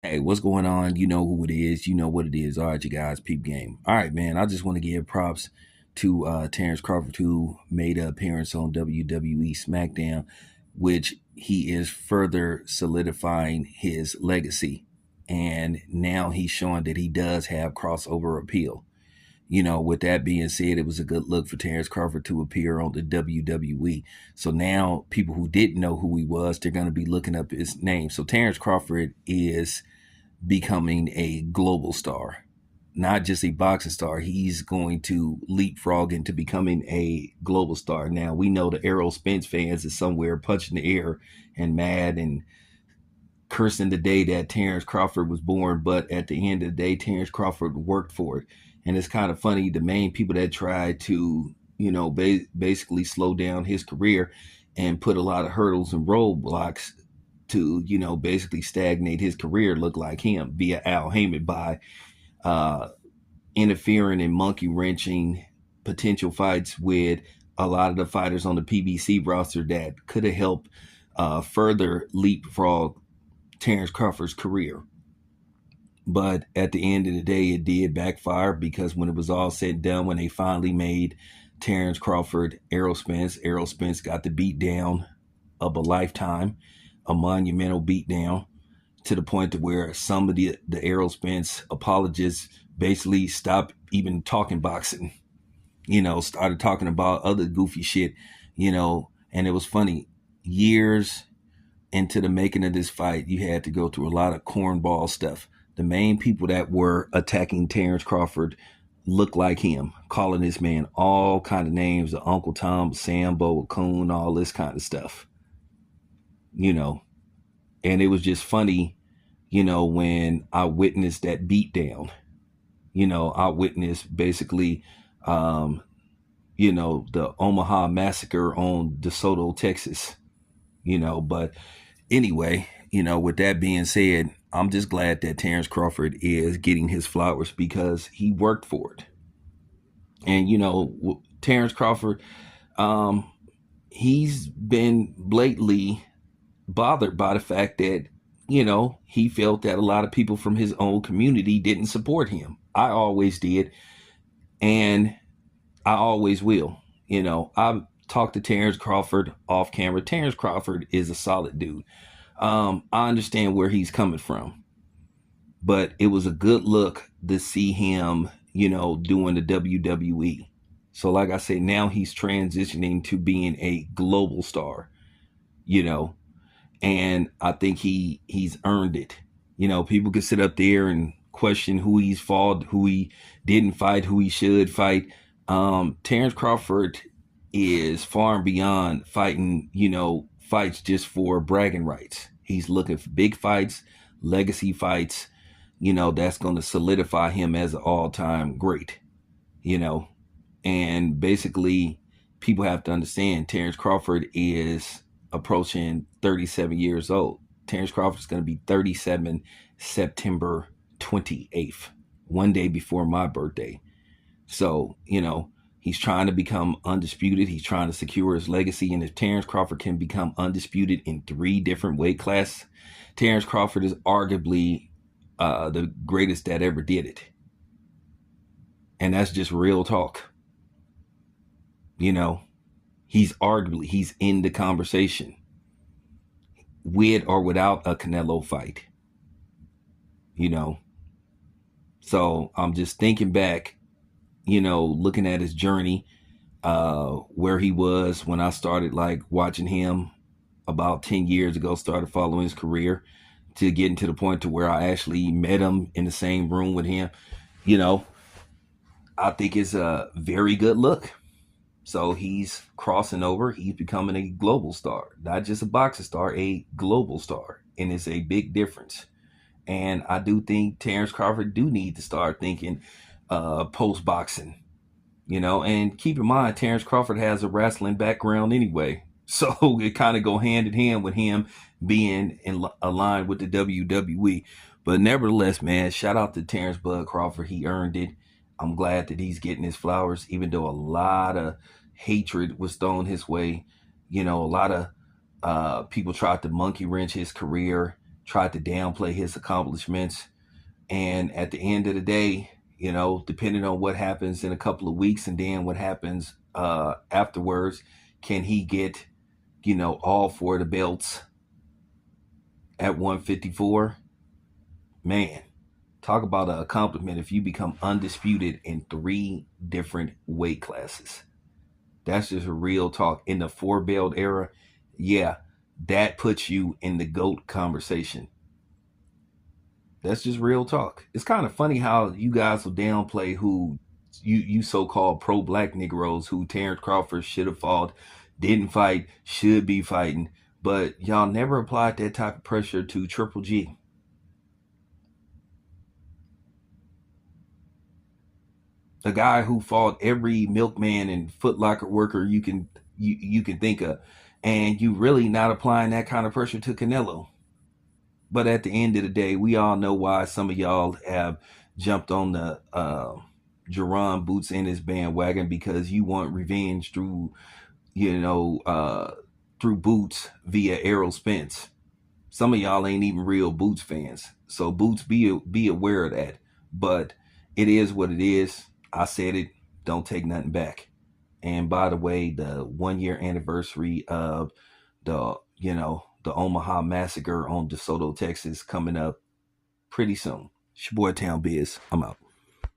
Hey, what's going on? You know who it is. You know what it is. All right, you guys, peep game. All right, man. I just want to give props to Terrence Crawford, who made an appearance on WWE SmackDown, which he is further solidifying his legacy. And now he's showing that he does have crossover appeal. With that being said, it was a good look for Terrence Crawford to appear on the WWE. So now people who didn't know who he was, they're going to be looking up his name. So Terrence Crawford is becoming a global star, not just a boxing star. He's going to leapfrog into becoming a global star. Now, we know the Errol Spence fans is somewhere punching the air and mad and cursing the day that Terrence Crawford was born. But at the end of the day, Terrence Crawford worked for it. And it's kind of funny, the main people that tried to, basically slow down his career and put a lot of hurdles and roadblocks to, basically stagnate his career look like him via Al Heyman by interfering and monkey wrenching potential fights with a lot of the fighters on the PBC roster that could have helped further leapfrog Terrence Crawford's career. But at the end of the day, it did backfire, because when it was all said and done, when they finally made Terrence Crawford Errol Spence got the beat down of a lifetime, a monumental beatdown, to the point to where some of the Errol Spence apologists basically stopped even talking boxing, started talking about other goofy shit, and it was funny. Years into the making of this fight, you had to go through a lot of cornball stuff. The main people that were attacking Terrence Crawford looked like him, calling this man all kind of names, the Uncle Tom, Sambo, Coon, all this kind of stuff. And it was just funny, when I witnessed that beatdown. I witnessed basically, the Omaha massacre on DeSoto, Texas. But anyway, with that being said, I'm just glad that Terrence Crawford is getting his flowers, because he worked for it. And, Terrence Crawford, he's been blatantly bothered by the fact that, he felt that a lot of people from his own community didn't support him. I always did, and I always will. I've talked to Terrence Crawford off camera. Terrence Crawford is a solid dude. I understand where he's coming from, but it was a good look to see him, doing the WWE. So like I said, now he's transitioning to being a global star, and I think he's earned it. People can sit up there and question who he's fought, who he didn't fight, who he should fight. Terrence Crawford is far and beyond fighting, fights just for bragging rights. He's looking for big fights, legacy fights, that's going to solidify him as an all-time great, and basically people have to understand Terrence Crawford is approaching 37 years old. Terrence Crawford is going to be 37 September 28th, one day before my birthday. So, he's trying to become undisputed. He's trying to secure his legacy. And if Terrence Crawford can become undisputed in 3 different weight classes, Terrence Crawford is arguably the greatest that ever did it. And that's just real talk. He's in the conversation with or without a Canelo fight. So I'm just thinking back, looking at his journey, where he was when I started watching him about 10 years ago, started following his career, to getting to the point to where I actually met him in the same room with him. I think it's a very good look. So he's crossing over. He's becoming a global star, not just a boxing star, a global star. And it's a big difference. And I do think Terrence Crawford do need to start thinking post-boxing, and keep in mind, Terrence Crawford has a wrestling background anyway. So it kind of go hand in hand with him being aligned with the WWE. But nevertheless, man, shout out to Terrence Bud Crawford. He earned it. I'm glad that he's getting his flowers, even though a lot of hatred was thrown his way. A lot of people tried to monkey wrench his career, tried to downplay his accomplishments. And at the end of the day, you know, depending on what happens in a couple of weeks and then what happens afterwards, can he get, you know, all four of the belts at 154? Man, talk about an accomplishment if you become undisputed in 3 different weight classes. That's just a real talk. In the 4-belt era, yeah, that puts you in the GOAT conversation. That's just real talk. It's kind of funny how you guys will downplay who you so-called pro-black Negroes who Terrence Crawford should have fought, didn't fight, should be fighting, but y'all never applied that type of pressure to Triple G. A guy who fought every milkman and footlocker worker you can think of, and you really not applying that kind of pressure to Canelo. But at the end of the day, we all know why some of y'all have jumped on the Jerron Boots in his bandwagon, because you want revenge through, you know, through Boots via Errol Spence. Some of y'all ain't even real Boots fans. So Boots, be aware of that. But it is what it is. I said it. Don't take nothing back. And by the way, the 1-year anniversary of the, you know, the Omaha massacre on DeSoto, Texas, coming up pretty soon. It's your boy Town Biz. I'm out.